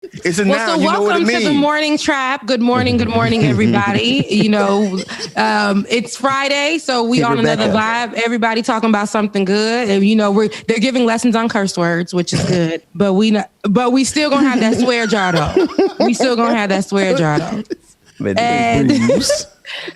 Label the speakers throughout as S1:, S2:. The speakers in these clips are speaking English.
S1: It's a
S2: Well,
S1: noun.
S2: so
S1: You know what it
S2: welcome to the
S1: means.
S2: morning trap. Good morning, everybody. It's Friday, so we
S3: Hey,
S2: on another
S3: Rebecca.
S2: vibe. Everybody talking about something good, and they're giving lessons on curse words, which is good. But we still gonna have that swear jar though. We still gonna have that swear jar though. And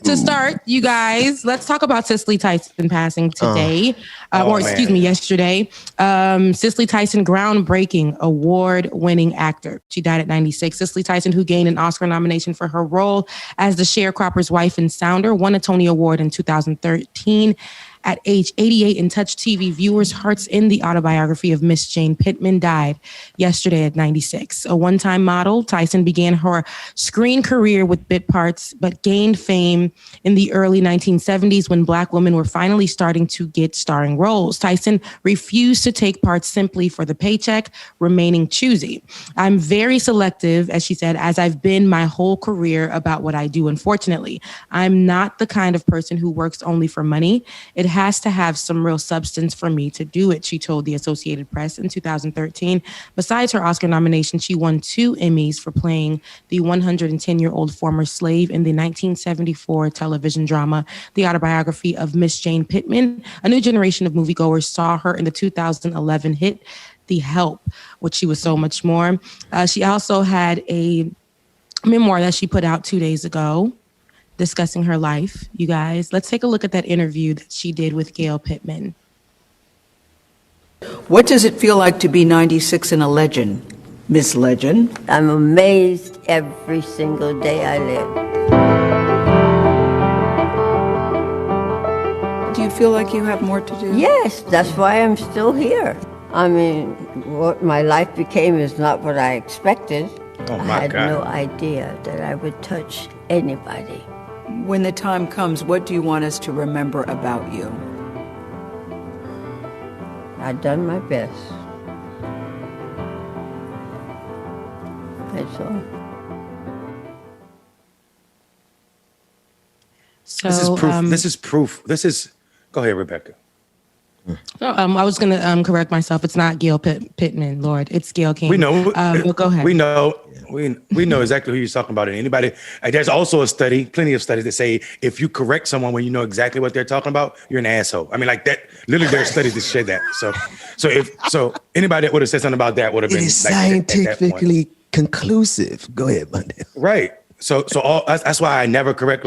S2: to start, you guys, let's talk about Ceciley Tyson passing today, yesterday. Ceciley Tyson, groundbreaking, award-winning actor. She died at 96. Ceciley Tyson, who gained an Oscar nomination for her role as the sharecropper's wife in Sounder, won a Tony Award in 2013. At age 88 and touched TV viewers' hearts in the autobiography of Miss Jane Pittman, died yesterday at 96. A one-time model, Tyson began her screen career with bit parts, but gained fame in the early 1970s when Black women were finally starting to get starring roles. Tyson refused to take parts simply for the paycheck, remaining choosy. I'm very selective, as she said, as I've been my whole career about what I do. Unfortunately, I'm not the kind of person who works only for money. It has to have some real substance for me to do it, she told the Associated Press in 2013. Besides her Oscar nomination, she won 2 Emmys for playing the 110-year-old former slave in the 1974 television drama, The Autobiography of Miss Jane Pittman. A new generation of moviegoers saw her in the 2011 hit, The Help, which she was so much more. She also had a memoir that she put out 2 days ago, discussing her life. You guys, let's take a look at that interview that she did with Gail Pittman.
S4: What does it feel like to be 96 and a legend, Miss Legend?
S5: I'm amazed every single day I live.
S4: Do you feel like you have more to do?
S5: Yes, that's why I'm still here. I mean, what my life became is not what I expected. I had no idea that I would touch anybody.
S4: When the time comes, what do you want us to remember about you?
S5: I've done my best. That's all.
S2: So
S1: This is proof. Go ahead, Rebecca.
S2: I was going to correct myself. It's not Gail Pittman, Lord. It's Gail King.
S1: We know.
S2: But go ahead.
S1: We know. We know exactly who you're talking about. And anybody, there's also a study, plenty of studies that say if you correct someone when you know exactly what they're talking about, you're an asshole. I mean, like that. Literally, there are studies that say that. So anybody that would have said something about that would have been
S3: scientifically conclusive. Go ahead, Monday.
S1: Right. That's why I never correct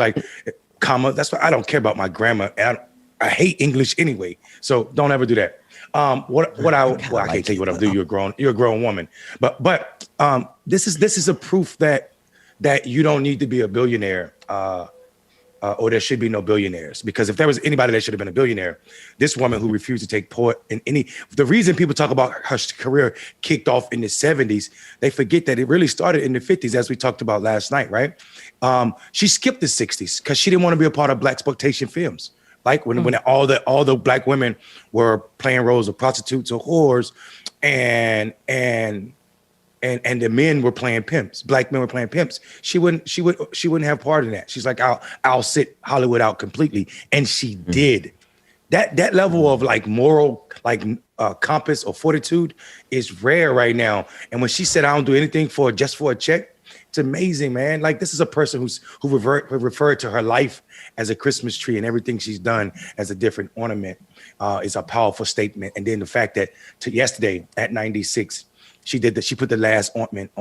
S1: comma. That's why I don't care about my grammar. And I hate English anyway. So don't ever do that. I can't tell you what I'll do. You're a grown woman. But this is a proof that you don't need to be a billionaire or there should be no billionaires. Because if there was anybody that should have been a billionaire, this woman who refused to take part in the reason people talk about her career kicked off in the 70s, they forget that it really started in the 50s, as we talked about last night, right? She skipped the 60s because she didn't want to be a part of blaxploitation films. Like when all the Black women were playing roles of prostitutes or whores, and the men were playing pimps. Black men were playing pimps. She wouldn't have part in that. She's like, I'll sit Hollywood out completely, and she did. That level of moral compass or fortitude is rare right now. And when she said, I don't do anything just for a check, it's amazing, man. Like, this is a person who referred to her life as a Christmas tree, and everything she's done as a different ornament is a powerful statement. And then the fact that yesterday at 96, she put the last ornament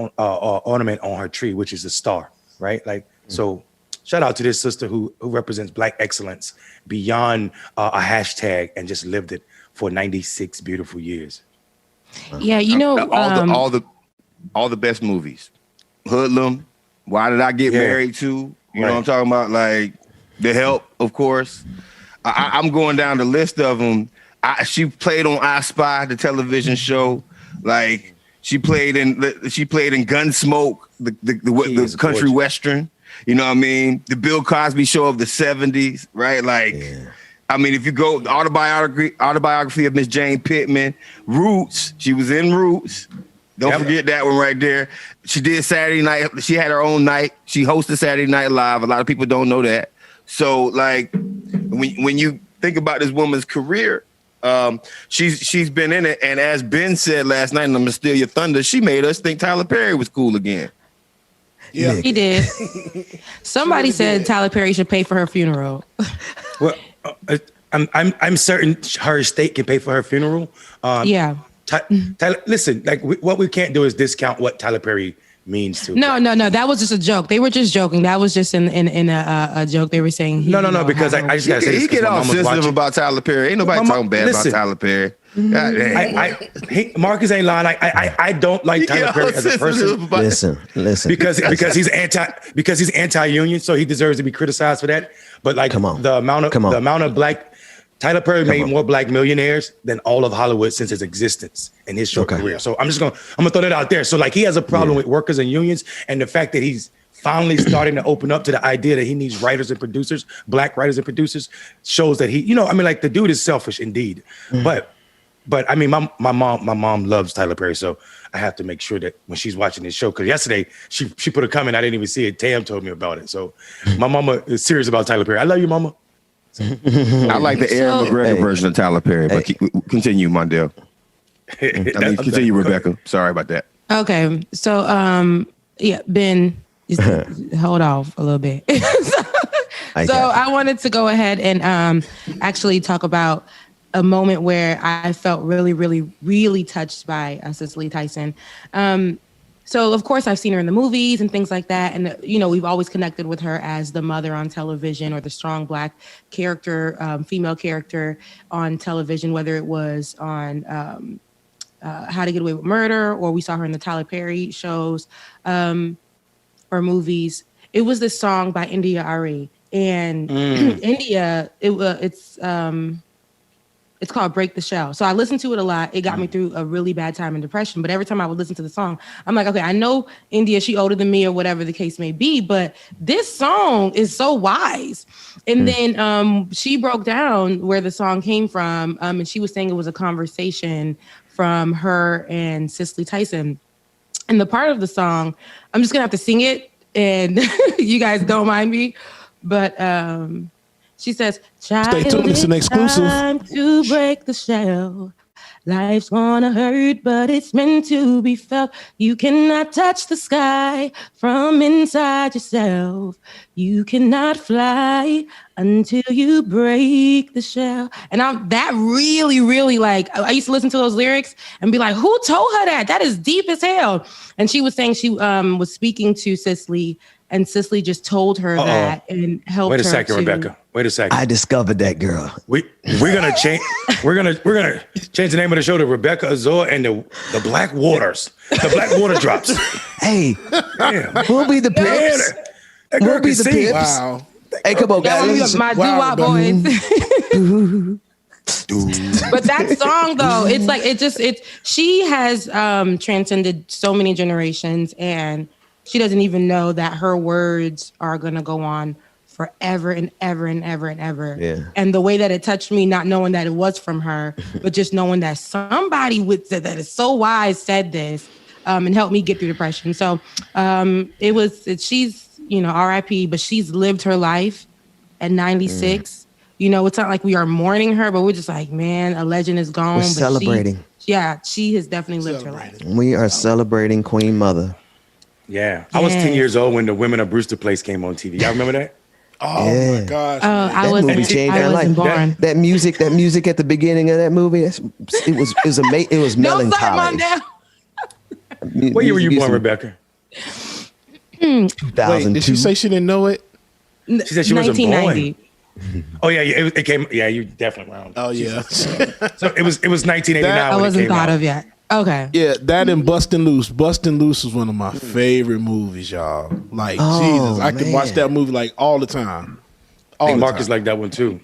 S1: on her tree, which is a star, right? So shout out to this sister who represents Black excellence beyond a hashtag and just lived it for 96 beautiful years.
S2: Yeah,
S1: all the best movies. Hoodlum, Why Did I Get Married To? You know what I'm talking about? Like The Help, of course. I'm going down the list of them. She played on I Spy, the television show. Like she played in Gunsmoke, the country western. You know what I mean? The Bill Cosby Show of the 70s, right? I mean, if you go the autobiography of Miss Jane Pittman, Roots. She was in Roots. Don't forget that one right there. She did Saturday night. She had her own night. She hosted Saturday Night Live. A lot of people don't know that. So, when you think about this woman's career,
S6: she's been in it, and as Ben said last night, and I'm gonna steal your thunder, she made us think Tyler Perry was cool again.
S2: Yeah, he did. Somebody said Tyler Perry should pay for her funeral.
S1: Well, I'm certain her estate can pay for her funeral.
S2: Yeah.
S1: Tyler, listen, like what we can't do is discount what Tyler Perry means to.
S2: No. That was just a joke. They were just joking. That was just in a joke. They were saying.
S1: No. Because I just gotta say this.
S6: He get all sensitive about Tyler Perry. Ain't nobody talking bad about Tyler Perry.
S1: Marcus ain't lying. I don't like Tyler Perry as a person.
S3: Listen.
S1: Because he's anti-union, so he deserves to be criticized for that. But like the amount of black. Tyler Perry made more black millionaires than all of Hollywood since his existence in his short career. So I'm gonna throw that out there. So like he has a problem with workers and unions, and the fact that he's finally starting to open up to the idea that he needs writers and producers, black writers and producers, shows that he, like the dude is selfish indeed. But I mean, my mom loves Tyler Perry, so I have to make sure that when she's watching this show, because yesterday she put a comment, I didn't even see it. Tam told me about it. So my mama is serious about Tyler Perry. I love you, mama.
S6: I like the Aaron McGregor version of Tyler Perry, but continue, Mondale. Continue, Rebecca. Sorry about that.
S2: Okay, so Ben, hold off a little bit. So I wanted to go ahead and actually talk about a moment where I felt really, really, really touched by Ceciley Tyson. So, of course, I've seen her in the movies and things like that. And, we've always connected with her as the mother on television or the strong black character, female character on television, whether it was on How to Get Away with Murder, or we saw her in the Tyler Perry shows or movies. It was this song by India Ari. And India, it's called Break the Shell. So I listened to it a lot. It got me through a really bad time in depression. But every time I would listen to the song, I'm like, okay, I know India, she older than me or whatever the case may be, but this song is so wise. And then she broke down where the song came from. And she was saying it was a conversation from her and Ceciley Tyson. And the part of the song, I'm just going to have to sing it. And you guys don't mind me. But she says,
S7: stay tuned, it's an exclusive.
S2: Time to break the shell. Life's gonna hurt, but it's meant to be felt. You cannot touch the sky from inside yourself. You cannot fly until you break the shell. And that really, really, like, I used to listen to those lyrics and be like, who told her that? That is deep as hell. And she was saying she was speaking to Ceciley, and Ceciley just told her that and helped her.
S1: Wait a second, Rebecca. Wait a second.
S3: I discovered that girl.
S1: We're gonna change. We're gonna change the name of the show to Rebecca Azor and the Black Waters. The Black Water Drops.
S3: Hey, we'll be the Pips. We'll be the Pips.
S7: Wow.
S3: Hey, come on, guys.
S2: My doo-wop boys. But that song though, it's like she has transcended so many generations, and she doesn't even know that her words are gonna go on forever and ever and ever and ever.
S3: Yeah.
S2: And the way that it touched me, not knowing that it was from her, but just knowing that somebody that is so wise said this, and helped me get through depression. So she's, RIP, but she's lived her life at 96. It's not like we are mourning her, but we're just like, man, a legend is gone.
S3: We're celebrating.
S2: She has definitely lived her life.
S3: We are celebrating Queen Mother.
S1: Yeah. I was 10 years old when the Women of Brewster Place came on TV. Y'all remember that?
S7: Oh my gosh!
S2: That
S3: movie changed our life. That music at the beginning of that movie, it was amazing. It was melancholy.
S1: What year were you born, Rebecca?
S3: 2002.
S7: Wait, did she say she didn't know it?
S1: She said she wasn't
S2: 1990.
S1: born. Oh yeah, it came. Yeah, you definitely round.
S7: Oh yeah.
S1: So it was 1989.
S2: I wasn't thought of yet. Okay.
S7: Yeah, that and Bustin' Loose. Bustin' Loose was one of my favorite movies, y'all. Like, Jesus, I could watch that movie like all the time.
S1: I think Marcus liked that one too.